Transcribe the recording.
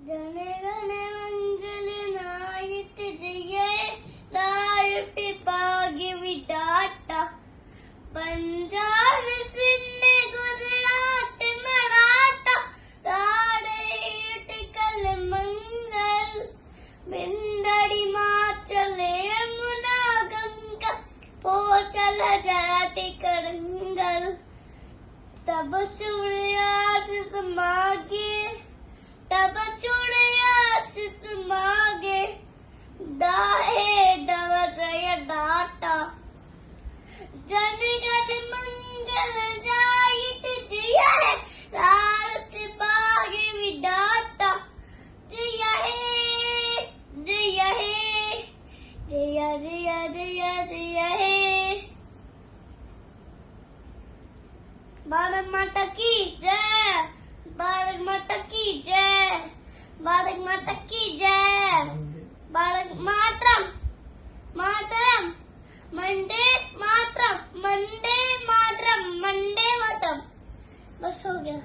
जनगण मंगल नायक जय लाट भाग्य विधाता पंजाब सिंध गुजरात मराठा राढ़ कल मंगल बिंदड़ी माचल यमुना गंगा पोचल जाति करंगल तब सूर्याशिष मागे तब सूर्याशिष मागे दाहे दवसय दाता जनगण मंगल जाइत जय लाट भाग्य विधाता जय हे जय हे जय जय जय जय हे। भारत माता की जय, भारत माता की जय, भारत माता की जय, भारत मातरम मातरम मंडे मातरम मंडे मातरम मंडे मातरम। बस हो गया।